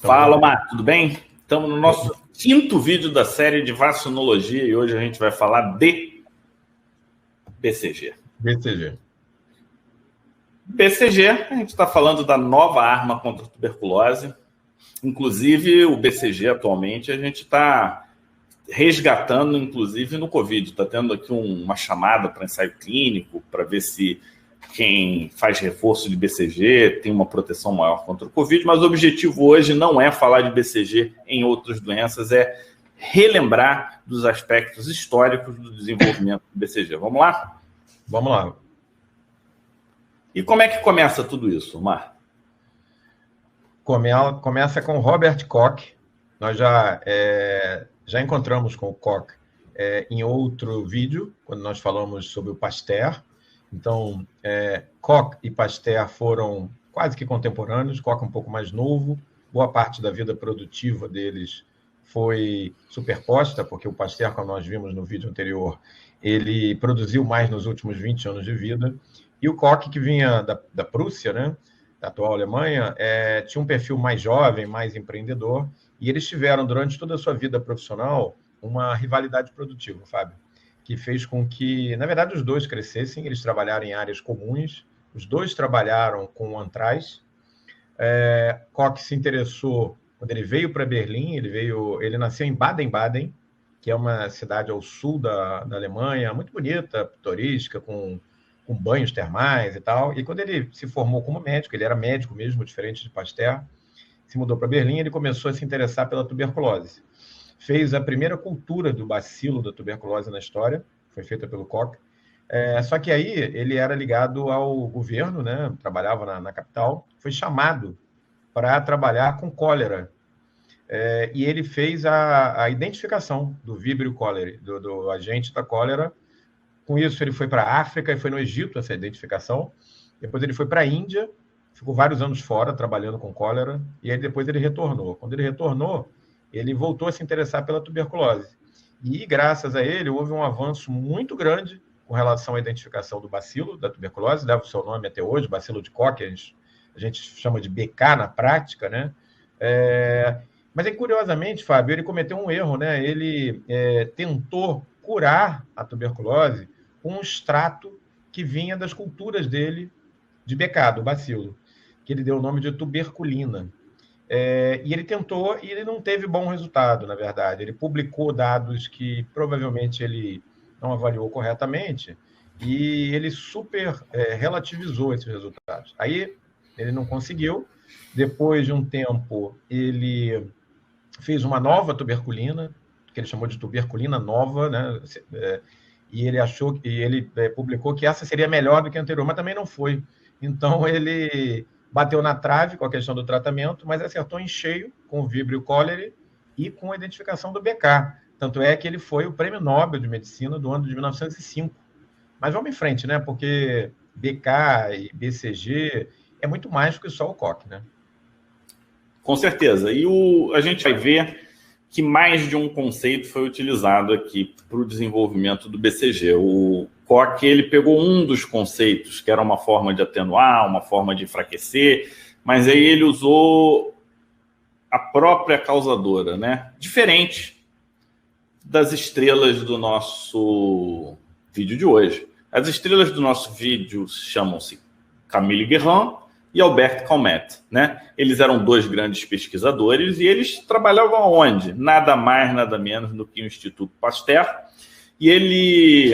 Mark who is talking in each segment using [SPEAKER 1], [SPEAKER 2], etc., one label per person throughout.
[SPEAKER 1] Fala, Marco, tudo bem? Estamos no nosso quinto vídeo da série de vacinologia e hoje a gente vai falar de BCG. BCG, a gente está falando da nova arma contra a tuberculose. Inclusive, o BCG atualmente a gente está resgatando, inclusive, no Covid. Está tendo aqui uma chamada para ensaio clínico para ver se quem faz reforço de BCG tem uma proteção maior contra o Covid, mas o objetivo hoje não é falar de BCG em outras doenças, é relembrar dos aspectos históricos do desenvolvimento do BCG. Vamos lá?
[SPEAKER 2] Vamos lá.
[SPEAKER 1] E como é que começa tudo isso, Mar?
[SPEAKER 2] Começa com Robert Koch. Nós já encontramos com o Koch em outro vídeo, quando nós falamos sobre o Pasteur. Então, Koch e Pasteur foram quase que contemporâneos, Koch um pouco mais novo, boa parte da vida produtiva deles foi superposta, porque o Pasteur, como nós vimos no vídeo anterior, ele produziu mais nos últimos 20 anos de vida, e o Koch, que vinha da Prússia, né, da atual Alemanha, tinha um perfil mais jovem, mais empreendedor, e eles tiveram, durante toda a sua vida profissional, uma rivalidade produtiva, Fábio, que fez com que, na verdade, os dois crescessem, eles trabalharam em áreas comuns, os dois trabalharam com antrais. Koch se interessou, quando ele veio para Berlim, ele nasceu em Baden-Baden, que é uma cidade ao sul da Alemanha, muito bonita, turística, com banhos termais e tal, e quando ele se formou como médico, ele era médico mesmo, diferente de Pasteur, se mudou para Berlim, ele começou a se interessar pela tuberculose. Fez a primeira cultura do bacilo da tuberculose na história, foi feita pelo Koch. Só que aí ele era ligado ao governo, né? Trabalhava na capital, foi chamado para trabalhar com cólera. E ele fez a identificação do Vibrio cholerae, do agente da cólera. Com isso, ele foi para a África e foi no Egito essa identificação. Depois ele foi para a Índia, ficou vários anos fora trabalhando com cólera, e aí depois ele retornou. Quando ele retornou, ele voltou a se interessar pela tuberculose. E, graças a ele, houve um avanço muito grande com relação à identificação do bacilo da tuberculose, leva o seu nome até hoje, bacilo de Koch, a gente chama de BK na prática, né? Mas, curiosamente, Fábio, ele cometeu um erro, né? Ele tentou curar a tuberculose com um extrato que vinha das culturas dele de BK, do bacilo, que ele deu o nome de tuberculina. E ele tentou e ele não teve bom resultado, na verdade. Ele publicou dados que provavelmente ele não avaliou corretamente e ele relativizou esses resultados. Aí ele não conseguiu. Depois de um tempo, ele fez uma nova tuberculina, que ele chamou de tuberculina nova, né? E ele publicou que essa seria melhor do que a anterior, mas também não foi. Então ele bateu na trave com a questão do tratamento, mas acertou em cheio com o Vibrio cholerae e com a identificação do BK. Tanto é que ele foi o Prêmio Nobel de Medicina do ano de 1905. Mas vamos em frente, né? Porque BK e BCG é muito mais do que só o Koch, né?
[SPEAKER 1] Com certeza. E a gente vai ver que mais de um conceito foi utilizado aqui para o desenvolvimento do BCG. O Koch, ele pegou um dos conceitos, que era uma forma de atenuar, uma forma de enfraquecer, mas aí ele usou a própria causadora, né? Diferente das estrelas do nosso vídeo de hoje. As estrelas do nosso vídeo chamam-se Camille Guérin e Albert Calmette, né? Eles eram dois grandes pesquisadores e eles trabalhavam onde? Nada mais, nada menos do que o Instituto Pasteur. E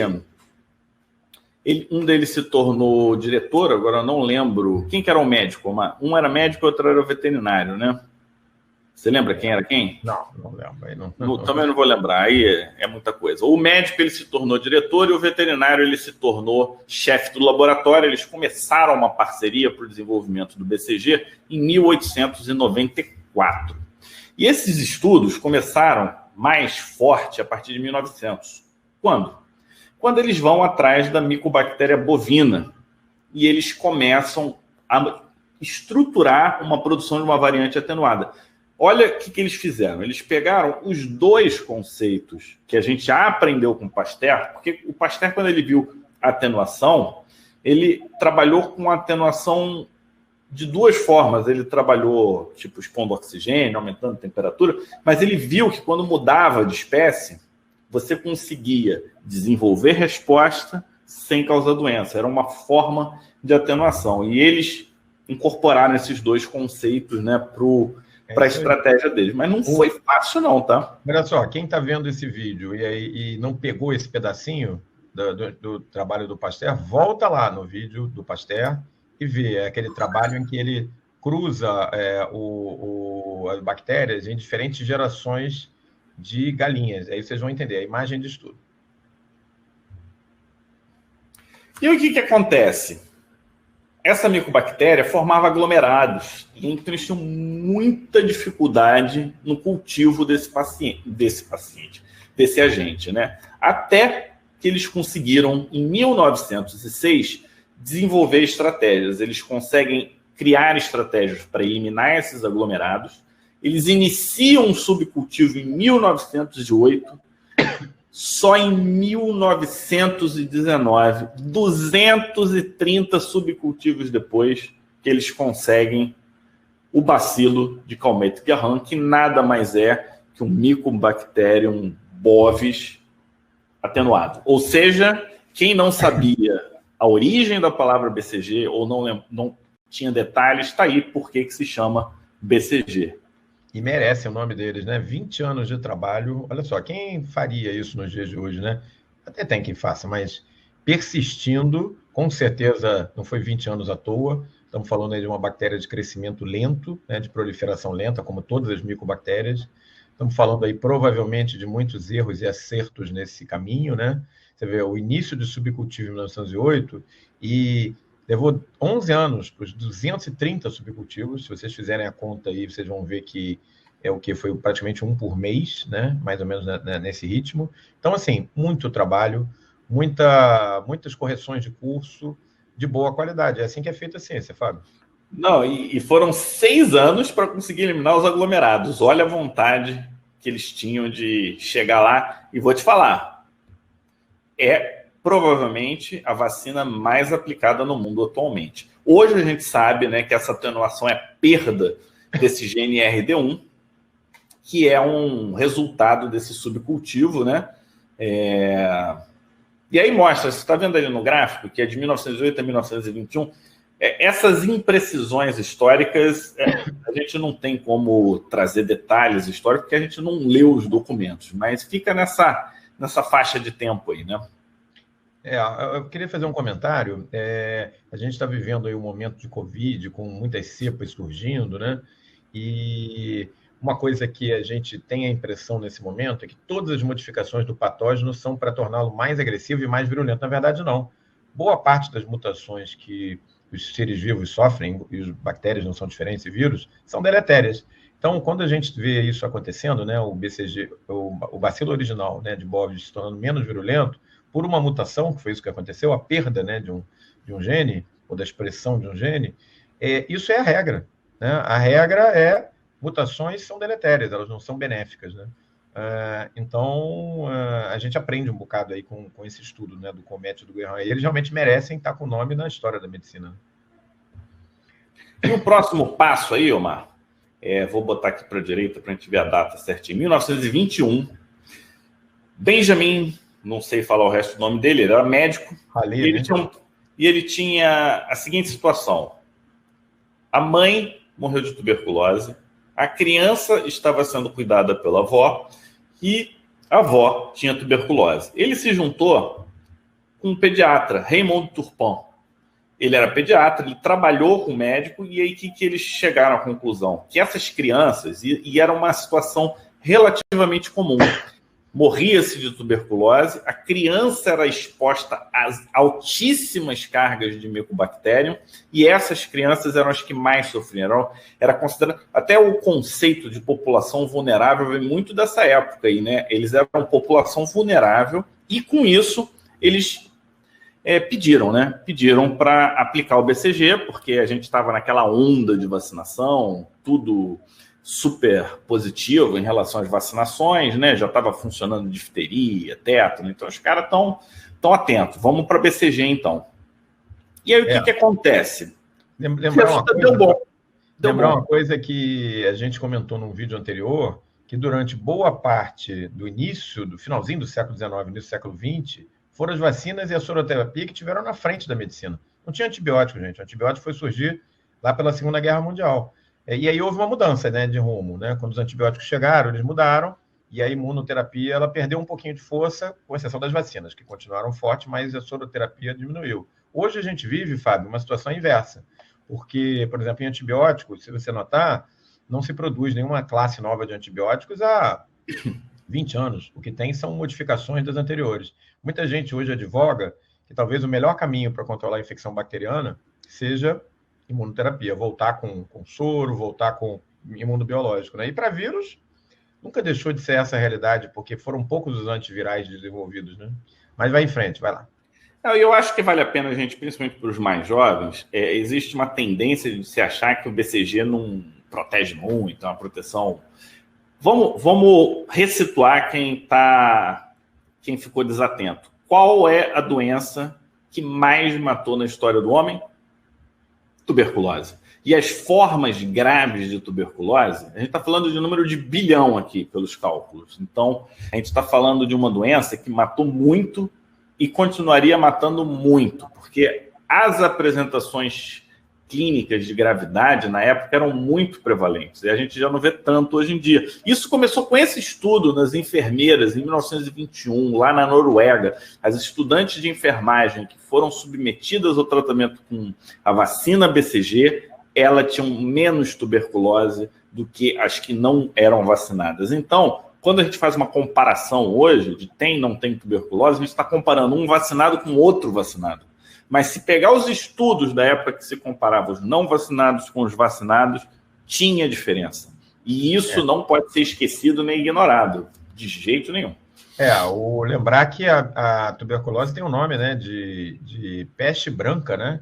[SPEAKER 1] um deles se tornou diretor, agora eu não lembro quem que era o médico. Um era médico, outro era veterinário, né? Você lembra quem era quem?
[SPEAKER 2] Não lembro.
[SPEAKER 1] Também não vou lembrar, aí é muita coisa. O médico ele se tornou diretor e o veterinário ele se tornou chefe do laboratório. Eles começaram uma parceria para o desenvolvimento do BCG em 1894. E esses estudos começaram mais forte a partir de 1900. Quando? Quando eles vão atrás da micobactéria bovina e eles começam a estruturar uma produção de uma variante atenuada. Olha o que eles fizeram. Eles pegaram os dois conceitos que a gente já aprendeu com o Pasteur, porque o Pasteur, quando ele viu a atenuação, ele trabalhou com a atenuação de duas formas. Ele trabalhou, tipo, expondo oxigênio, aumentando a temperatura, mas ele viu que quando mudava de espécie, você conseguia desenvolver resposta sem causar doença. Era uma forma de atenuação. E eles incorporaram esses dois conceitos, né, para a estratégia deles. Mas não foi fácil não, tá?
[SPEAKER 2] Olha só, quem está vendo esse vídeo e não pegou esse pedacinho do trabalho do Pasteur, volta lá no vídeo do Pasteur e vê aquele trabalho em que ele cruza as bactérias em diferentes gerações de galinhas. Aí vocês vão entender a imagem de estudo.
[SPEAKER 1] E o que acontece? Essa micobactéria formava aglomerados, então eles tinham muita dificuldade no cultivo desse agente, né? Até que eles conseguiram, em 1906, desenvolver estratégias. Eles conseguem criar estratégias para eliminar esses aglomerados. Eles iniciam um subcultivo em 1908. Só em 1919, 230 subcultivos depois, que eles conseguem o bacilo de Calmette-Guerin, que nada mais é que um Mycobacterium bovis atenuado. Ou seja, quem não sabia a origem da palavra BCG ou não tinha detalhes, está aí por que se chama BCG.
[SPEAKER 2] E merece o nome deles, né? 20 anos de trabalho. Olha só, quem faria isso nos dias de hoje, né? Até tem quem faça, mas persistindo, com certeza não foi 20 anos à toa. Estamos falando aí de uma bactéria de crescimento lento, né? De proliferação lenta, como todas as micobactérias. Estamos falando aí provavelmente de muitos erros e acertos nesse caminho, né? Você vê o início de subcultivo em 1908 e levou 11 anos para os 230 subcultivos. Se vocês fizerem a conta aí, vocês vão ver que foi praticamente um por mês, né? Mais ou menos nesse ritmo. Então, assim, muito trabalho, muitas correções de curso de boa qualidade. É assim que é feita a ciência, Fábio.
[SPEAKER 1] Não, e foram 6 anos para conseguir eliminar os aglomerados. Olha a vontade que eles tinham de chegar lá. E vou te falar, provavelmente a vacina mais aplicada no mundo atualmente. Hoje a gente sabe, né, que essa atenuação é perda desse gene RD1, que é um resultado desse subcultivo, né? E aí mostra, você está vendo ali no gráfico, que é de 1908 a 1921, essas imprecisões históricas, a gente não tem como trazer detalhes históricos, porque a gente não leu os documentos, mas fica nessa faixa de tempo aí, né?
[SPEAKER 2] Eu queria fazer um comentário. A gente está vivendo aí um momento de Covid, com muitas cepas surgindo, né? E uma coisa que a gente tem a impressão nesse momento é que todas as modificações do patógeno são para torná-lo mais agressivo e mais virulento. Na verdade, não. Boa parte das mutações que os seres vivos sofrem, e as bactérias não são diferentes, e vírus, são deletérias. Então, quando a gente vê isso acontecendo, né, o BCG, o bacilo original, né, de bovis se tornando menos virulento, por uma mutação, que foi isso que aconteceu, a perda, né, de um gene, ou da expressão de um gene, isso é a regra, né? A regra é mutações são deletérias, elas não são benéficas, né? Então, a gente aprende um bocado aí com esse estudo, né, do Calmette e do Guerin. Eles realmente merecem estar com o nome na história da medicina.
[SPEAKER 1] E o próximo passo aí, Omar, vou botar aqui para a direita para a gente ver a data certinho. 1921, Benjamin, não sei falar o resto do nome dele, ele era médico, e ele tinha a seguinte situação. A mãe morreu de tuberculose, a criança estava sendo cuidada pela avó e a avó tinha tuberculose. Ele se juntou com um pediatra, Raymond Turpin. Ele era pediatra, ele trabalhou com o médico e aí que eles chegaram à conclusão? Que essas crianças, e era uma situação relativamente comum, morria-se de tuberculose, a criança era exposta a altíssimas cargas de Mycobacterium e essas crianças eram as que mais sofriam. Era considerado, até o conceito de população vulnerável vem muito dessa época aí, né? Eles eram população vulnerável e com isso eles pediram para aplicar o BCG, porque a gente estava naquela onda de vacinação, tudo super positivo em relação às vacinações, né? Já estava funcionando difteria, tétano, então os caras estão atentos. Vamos para BCG, então. E aí o que acontece?
[SPEAKER 2] Lembrar uma coisa que a gente comentou num vídeo anterior, que durante boa parte do finalzinho do século XIX, início do século XX, foram as vacinas e a soroterapia que tiveram na frente da medicina. Não tinha antibiótico, gente. O antibiótico foi surgir lá pela Segunda Guerra Mundial. E aí houve uma mudança, né, de rumo, né? Quando os antibióticos chegaram, eles mudaram, e a imunoterapia ela perdeu um pouquinho de força, com exceção das vacinas, que continuaram fortes, mas a soroterapia diminuiu. Hoje a gente vive, Fábio, uma situação inversa, porque, por exemplo, em antibióticos, se você notar, não se produz nenhuma classe nova de antibióticos há 20 anos. O que tem são modificações das anteriores. Muita gente hoje advoga que talvez o melhor caminho para controlar a infecção bacteriana seja imunoterapia, voltar com soro, voltar com imunobiológico, né? E para vírus, nunca deixou de ser essa a realidade, porque foram poucos os antivirais desenvolvidos, né? Mas vai em frente, vai lá.
[SPEAKER 1] Eu acho que vale a pena, gente, principalmente para os mais jovens, existe uma tendência de se achar que o BCG não protege muito, é uma proteção. Vamos ressituar quem ficou desatento. Qual é a doença que mais matou na história do homem? Tuberculose. E as formas graves de tuberculose, a gente está falando de número de bilhão aqui, pelos cálculos. Então, a gente está falando de uma doença que matou muito e continuaria matando muito, porque as apresentações clínicas de gravidade na época eram muito prevalentes, e a gente já não vê tanto hoje em dia. Isso começou com esse estudo nas enfermeiras em 1921, lá na Noruega. As estudantes de enfermagem que foram submetidas ao tratamento com a vacina BCG, elas tinham menos tuberculose do que as que não eram vacinadas. Então, quando a gente faz uma comparação hoje de tem e não tem tuberculose, a gente está comparando um vacinado com outro vacinado. Mas se pegar os estudos da época que se comparava os não vacinados com os vacinados, tinha diferença. E isso não pode ser esquecido nem ignorado, de jeito nenhum.
[SPEAKER 2] Lembrar que a tuberculose tem um nome, né, de peste branca, né,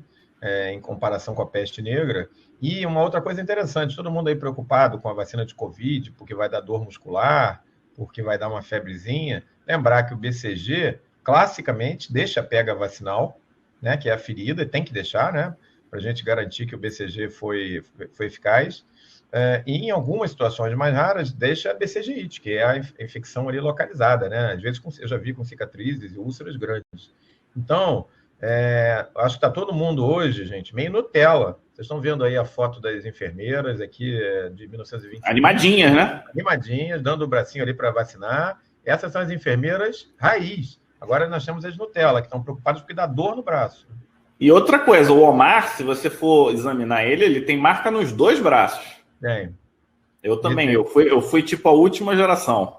[SPEAKER 2] em comparação com a peste negra. E uma outra coisa interessante, todo mundo aí preocupado com a vacina de Covid, porque vai dar dor muscular, porque vai dar uma febrezinha. Lembrar que o BCG, classicamente, deixa a pega vacinal, né, que é a ferida, e tem que deixar, né, para a gente garantir que o BCG foi eficaz. E em algumas situações mais raras, deixa a BCGite, que é a infecção ali localizada, né? Às vezes eu já vi com cicatrizes e úlceras grandes. Então, acho que está todo mundo hoje, gente, meio Nutella. Vocês estão vendo aí a foto das enfermeiras aqui de 1920.
[SPEAKER 1] Animadinhas, né?
[SPEAKER 2] Animadinhas, dando o bracinho ali para vacinar. Essas são as enfermeiras raiz. Agora nós temos as Nutella, que estão preocupadas porque dá dor no braço.
[SPEAKER 1] E outra coisa, o Omar, se você for examinar ele tem marca nos dois braços.
[SPEAKER 2] Tem.
[SPEAKER 1] Eu também, eu fui tipo a última geração.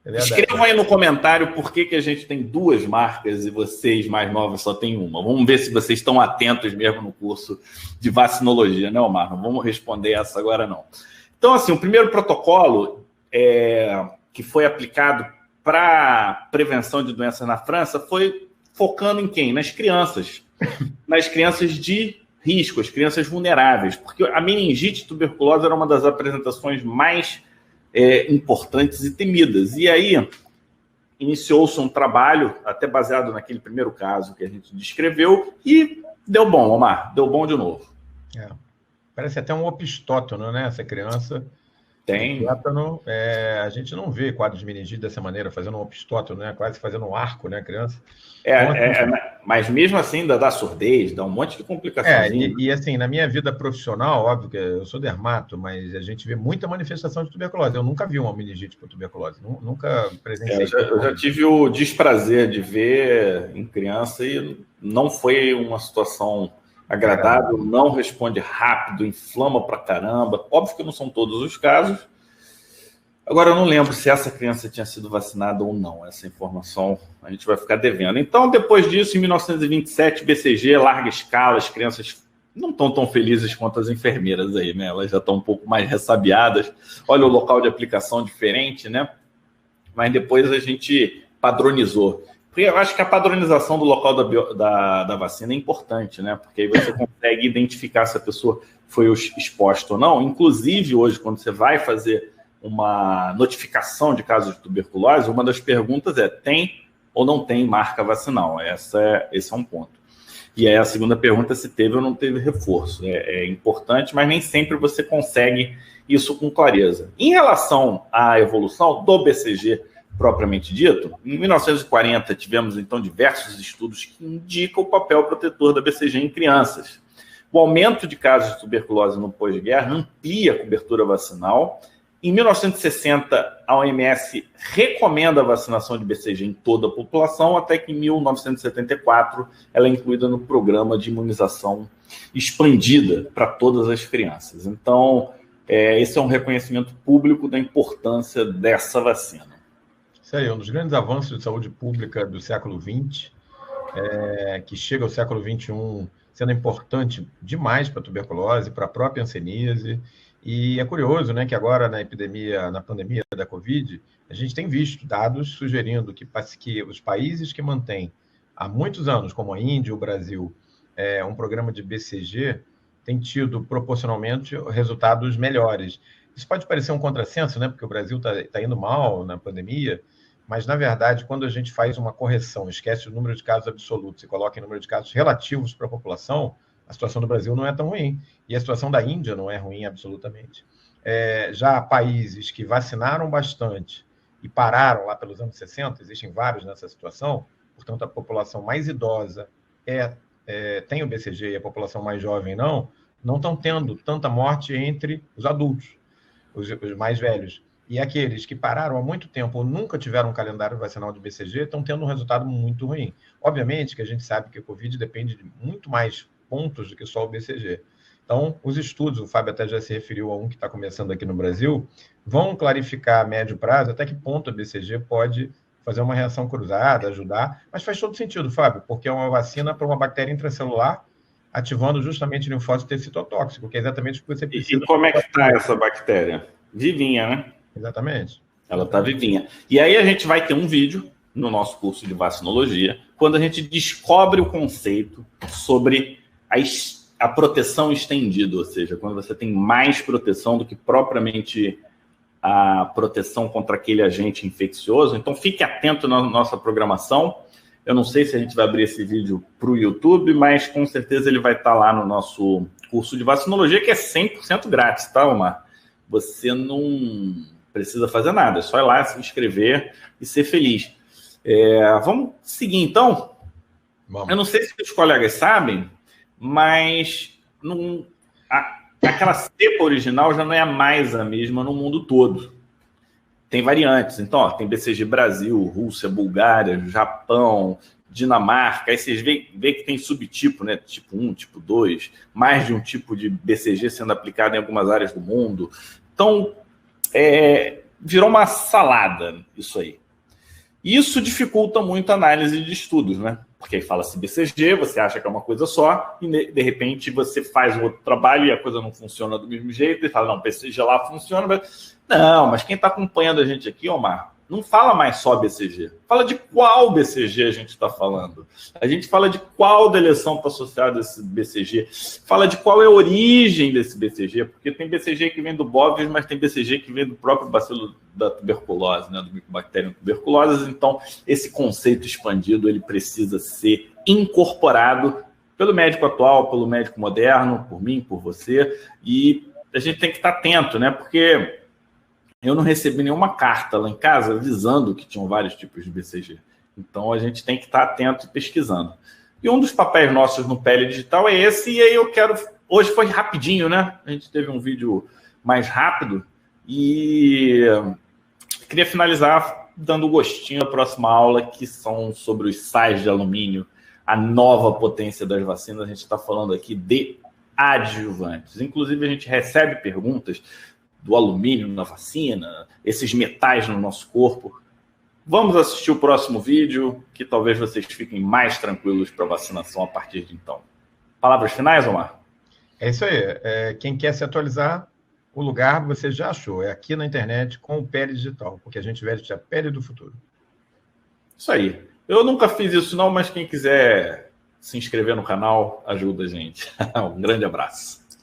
[SPEAKER 1] Escrevam aí no comentário por que a gente tem duas marcas e vocês mais novos só tem uma. Vamos ver se vocês estão atentos mesmo no curso de vacinologia, né, Omar? Não vamos responder essa agora, não. Então, assim, o primeiro protocolo que foi aplicado para prevenção de doenças na França foi focando em quem? Nas crianças. Nas crianças de risco, as crianças vulneráveis. Porque a meningite e tuberculose era uma das apresentações mais importantes e temidas. E aí, iniciou-se um trabalho, até baseado naquele primeiro caso que a gente descreveu, e deu bom, Omar, deu bom de novo.
[SPEAKER 2] Parece até um opistótono, né, essa criança.
[SPEAKER 1] Tem.
[SPEAKER 2] A gente não vê quadros de meningite dessa maneira, fazendo um opistótono, né, quase fazendo um arco, né, criança.
[SPEAKER 1] Mas mesmo assim dá surdez, dá um monte de complicações.
[SPEAKER 2] E assim, na minha vida profissional, óbvio que eu sou dermato, mas a gente vê muita manifestação de tuberculose. Eu nunca vi uma meningite por tuberculose, nunca presenciei.
[SPEAKER 1] Eu já tive o desprazer de ver em criança e não foi uma situação agradável, não responde rápido, inflama pra caramba. Óbvio que não são todos os casos. Agora, eu não lembro se essa criança tinha sido vacinada ou não. Essa informação a gente vai ficar devendo. Então, depois disso, em 1927, BCG, larga escala, as crianças não estão tão felizes quanto as enfermeiras aí, né? Elas já estão um pouco mais ressabiadas. Olha o local de aplicação diferente, né? Mas depois a gente padronizou. Porque eu acho que a padronização do local da vacina é importante, né? Porque aí você consegue identificar se a pessoa foi exposta ou não. Inclusive, hoje, quando você vai fazer uma notificação de casos de tuberculose, uma das perguntas tem ou não tem marca vacinal. Esse é um ponto. E aí a segunda pergunta é se teve ou não teve reforço. É importante, mas nem sempre você consegue isso com clareza. Em relação à evolução do BCG propriamente dito, em 1940 tivemos então diversos estudos que indicam o papel protetor da BCG em crianças. O aumento de casos de tuberculose no pós-guerra amplia a cobertura vacinal. Em 1960, a OMS recomenda a vacinação de BCG em toda a população, até que em 1974 ela é incluída no programa de imunização expandida para todas as crianças. Então, esse é um reconhecimento público da importância dessa vacina.
[SPEAKER 2] Isso aí, um dos grandes avanços de saúde pública do século XX, que chega ao século XXI sendo importante demais para a tuberculose, para a própria hanseníase. E é curioso, né, que agora na pandemia da Covid, a gente tem visto dados sugerindo que os países que mantêm há muitos anos, como a Índia e o Brasil, um programa de BCG, têm tido proporcionalmente resultados melhores. Isso pode parecer um contrassenso, né, porque o Brasil está indo mal na pandemia, mas, na verdade, quando a gente faz uma correção, esquece o número de casos absolutos e coloca o número de casos relativos para a população, a situação do Brasil não é tão ruim. E a situação da Índia não é ruim, absolutamente. Já países que vacinaram bastante e pararam lá pelos anos 60, existem vários nessa situação, portanto, a população mais idosa tem o BCG e a população mais jovem não estão tendo tanta morte entre os adultos, os mais velhos. E aqueles que pararam há muito tempo ou nunca tiveram um calendário vacinal de BCG estão tendo um resultado muito ruim. Obviamente que a gente sabe que a Covid depende de muito mais pontos do que só o BCG. Então, os estudos, o Fábio até já se referiu a um que está começando aqui no Brasil, vão clarificar a médio prazo até que ponto a BCG pode fazer uma reação cruzada, ajudar, mas faz todo sentido, Fábio, porque é uma vacina para uma bactéria intracelular ativando justamente o linfócito ter citotóxico, que é exatamente o que você precisa.
[SPEAKER 1] E como é que está essa bactéria? Vivinha, né?
[SPEAKER 2] Exatamente.
[SPEAKER 1] Ela está vivinha. E aí a gente vai ter um vídeo no nosso curso de vacinologia, quando a gente descobre o conceito sobre a proteção estendida, ou seja, quando você tem mais proteção do que propriamente a proteção contra aquele agente infeccioso. Então, fique atento na nossa programação. Eu não sei se a gente vai abrir esse vídeo para o YouTube, mas com certeza ele vai estar lá no nosso curso de vacinologia, que é 100% grátis, tá, Omar? Você não precisa fazer nada, é só ir lá, se inscrever e ser feliz. Vamos seguir, então? Vamos. Eu não sei se os colegas sabem, mas aquela cepa original já não é mais a mesma no mundo todo. Tem variantes. Então, tem BCG Brasil, Rússia, Bulgária, Japão, Dinamarca. Aí vocês veem que tem subtipo, né? Tipo 1, tipo 2, mais de um tipo de BCG sendo aplicado em algumas áreas do mundo. Então, virou uma salada isso aí. Isso dificulta muito a análise de estudos, né? Porque aí fala-se BCG, você acha que é uma coisa só, e de repente você faz o outro trabalho e a coisa não funciona do mesmo jeito, e fala, não, BCG lá funciona, mas... Não, mas quem está acompanhando a gente aqui, Omar, não fala mais só BCG. Fala de qual BCG a gente está falando. A gente fala de qual deleção está associada a esse BCG. Fala de qual é a origem desse BCG, porque tem BCG que vem do Bovis, mas tem BCG que vem do próprio bacilo da tuberculose, né, do Mycobacterium tuberculosis. Então, esse conceito expandido ele precisa ser incorporado pelo médico atual, pelo médico moderno, por mim, por você. E a gente tem que estar atento, né? Porque eu não recebi nenhuma carta lá em casa avisando que tinham vários tipos de BCG. Então, a gente tem que estar atento e pesquisando. E um dos papéis nossos no Pele Digital é esse, e aí eu quero... Hoje foi rapidinho, né? A gente teve um vídeo mais rápido e queria finalizar dando gostinho da próxima aula, que são sobre os sais de alumínio, a nova potência das vacinas. A gente está falando aqui de adjuvantes. Inclusive, a gente recebe perguntas do alumínio na vacina, esses metais no nosso corpo. Vamos assistir o próximo vídeo, que talvez vocês fiquem mais tranquilos para a vacinação a partir de então. Palavras finais, Omar?
[SPEAKER 2] É isso aí. Quem quer se atualizar, o lugar você já achou. É aqui na internet com o Pele Digital, porque a gente veste a pele do futuro.
[SPEAKER 1] Isso aí. Eu nunca fiz isso não, mas quem quiser se inscrever no canal, ajuda a gente. Um grande abraço.